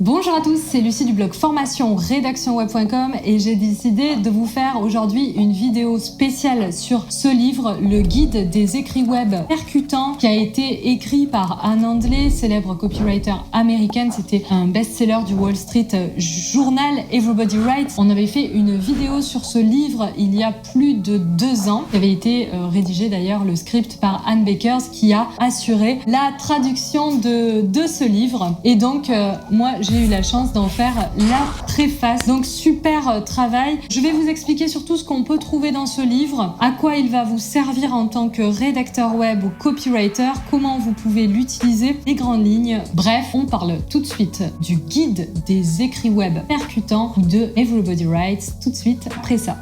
Bonjour à tous, c'est Lucie du blog formation rédactionweb.com et j'ai décidé de vous faire aujourd'hui une vidéo spéciale sur ce livre, le guide des écrits web percutants, qui a été écrit par Anne Handley, célèbre copywriter américaine. C'était un best-seller du Wall Street Journal, Everybody Writes. On avait fait une vidéo sur ce livre il y a plus de 2 ans. Il avait été rédigé d'ailleurs le script par Anne Bakers qui a assuré la traduction de ce livre. Et donc moi j'ai eu la chance d'en faire la préface. Donc super travail. Je vais vous expliquer surtout ce qu'on peut trouver dans ce livre, à quoi il va vous servir en tant que rédacteur web ou copywriter, comment vous pouvez l'utiliser, les grandes lignes. Bref, on parle tout de suite du guide des écrits web percutants de Everybody Writes, tout de suite après ça.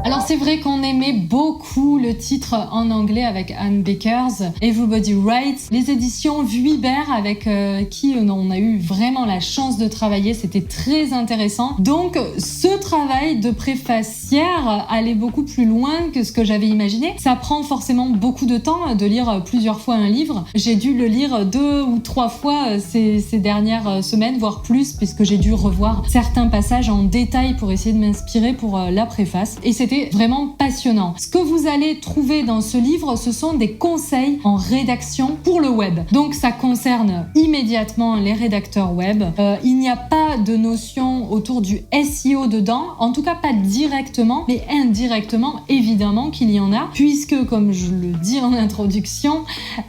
Alors c'est vrai qu'on aimait beaucoup le titre en anglais avec Anne Bakers, Everybody Writes, les éditions Vuibert avec qui on a eu vraiment la chance de travailler, c'était très intéressant. Donc ce travail de préfacière allait beaucoup plus loin que ce que j'avais imaginé. Ça prend forcément beaucoup de temps de lire plusieurs fois un livre. J'ai dû le lire 2 ou 3 fois ces dernières semaines, voire plus, puisque j'ai dû revoir certains passages en détail pour essayer de m'inspirer pour la préface. Et c'était vraiment passionnant. Ce que vous allez trouver dans ce livre, ce sont des conseils en rédaction pour le web. Donc ça concerne immédiatement les rédacteurs web. Il n'y a pas de notion autour du SEO dedans, en tout cas pas directement, mais indirectement évidemment qu'il y en a, puisque comme je le dis en introduction,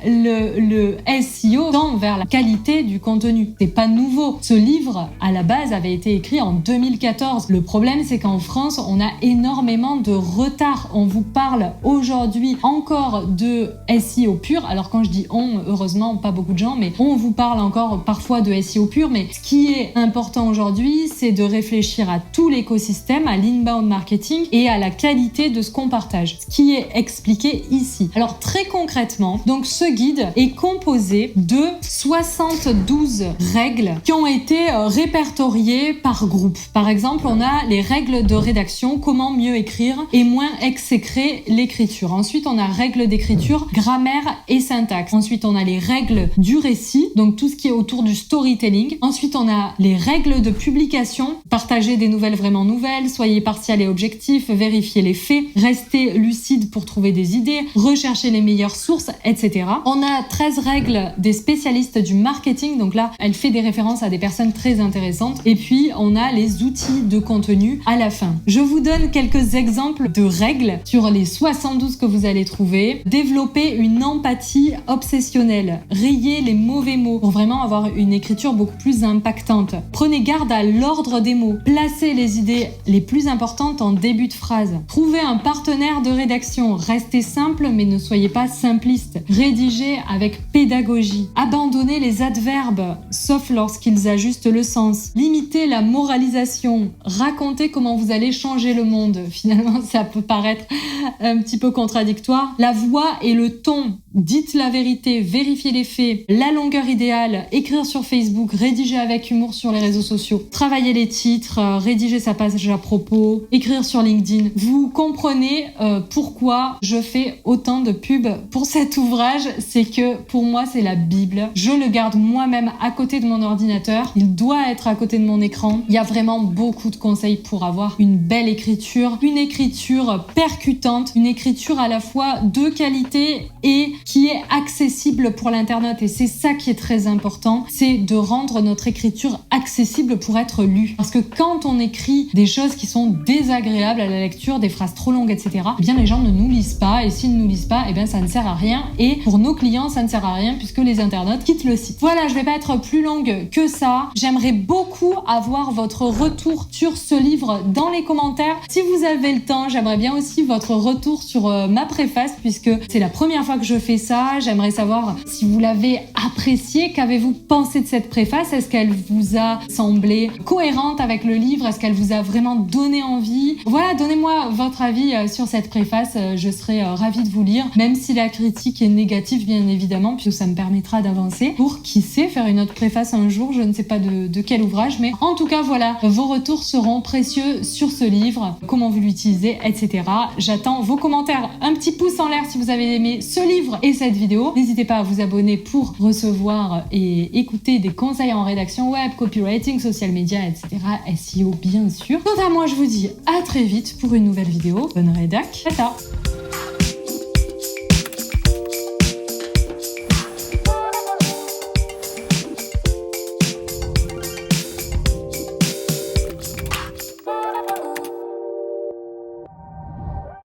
le SEO tend vers la qualité du contenu. C'est pas nouveau. Ce livre, à la base, avait été écrit en 2014. Le problème, c'est qu'en France, on a énormément de retard. On vous parle aujourd'hui encore de SEO pur. Alors quand je dis on, heureusement pas beaucoup de gens, mais on vous parle encore parfois de SEO pur. Mais ce qui est important aujourd'hui, c'est de réfléchir à tout l'écosystème, à l'inbound marketing et à la qualité de ce qu'on partage. Ce qui est expliqué ici. Alors très concrètement, donc ce guide est composé de 72 règles qui ont été répertoriées par groupe. Par exemple, on a les règles de rédaction, comment mieux écrire et moins exécrer l'écriture. Ensuite, on a règles d'écriture, grammaire et syntaxe. Ensuite, on a les règles du récit, donc tout ce qui est autour du storytelling. Ensuite, on a les règles de publication, partager des nouvelles vraiment nouvelles, soyez partial et objectif, vérifiez les faits, restez lucide pour trouver des idées, recherchez les meilleures sources, etc. On a 13 règles des spécialistes du marketing, donc là, elle fait des références à des personnes très intéressantes. Et puis, on a les outils de contenu à la fin. Je vous donne quelques exemples de règles sur les 72 que vous allez trouver. Développer une empathie obsessionnelle. Rayer les mauvais mots pour vraiment avoir une écriture beaucoup plus impactante. Prenez garde à l'ordre des mots. Placez les idées les plus importantes en début de phrase. Trouvez un partenaire de rédaction. Restez simple mais ne soyez pas simpliste. Rédigez avec pédagogie. Abandonnez les adverbes, sauf lorsqu'ils ajustent le sens. Limitez la moralisation. Racontez comment vous allez changer le monde. Finalement, ça peut paraître un petit peu contradictoire. La voix et le ton. Dites la vérité, vérifiez les faits. La longueur idéale. Écrire sur Facebook, rédiger avec humour sur les réseaux sociaux. Travailler les titres, rédiger sa page à propos, écrire sur LinkedIn. Vous comprenez pourquoi je fais autant de pubs pour cet ouvrage. C'est que pour moi, c'est la Bible. Je le garde moi-même à côté de mon ordinateur. Il doit être à côté de mon écran. Il y a vraiment beaucoup de conseils pour avoir une belle écriture. Une écriture percutante, une écriture à la fois de qualité et qui est accessible pour l'internaute. Et c'est ça qui est très important, c'est de rendre notre écriture accessible pour être lue. Parce que quand on écrit des choses qui sont désagréables à la lecture, des phrases trop longues, etc., eh bien les gens ne nous lisent pas. Et s'ils ne nous lisent pas, eh bien ça ne sert à rien. Et pour nos clients, ça ne sert à rien puisque les internautes quittent le site. Voilà, je vais pas être plus longue que ça. J'aimerais beaucoup avoir votre retour sur ce livre dans les commentaires. Si vous avez le temps, j'aimerais bien aussi votre retour sur ma préface puisque c'est la première fois que je fais ça. J'aimerais savoir si vous l'avez appréciée. Qu'avez-vous pensé de cette préface? Est-ce qu'elle vous a semblé cohérente cohérente avec le livre? Est-ce qu'elle vous a vraiment donné envie? Voilà, donnez-moi votre avis sur cette préface, je serai ravie de vous lire, même si la critique est négative bien évidemment, puisque ça me permettra d'avancer pour, qui sait, faire une autre préface un jour, je ne sais pas de quel ouvrage, mais en tout cas voilà, vos retours seront précieux sur ce livre, comment vous l'utilisez, etc. J'attends vos commentaires, un petit pouce en l'air si vous avez aimé ce livre et cette vidéo. N'hésitez pas à vous abonner pour recevoir et écouter des conseils en rédaction web, copywriting, social media, etc. SEO bien sûr. Quant à moi, je vous dis à très vite pour une nouvelle vidéo. Bonne rédac. Tata.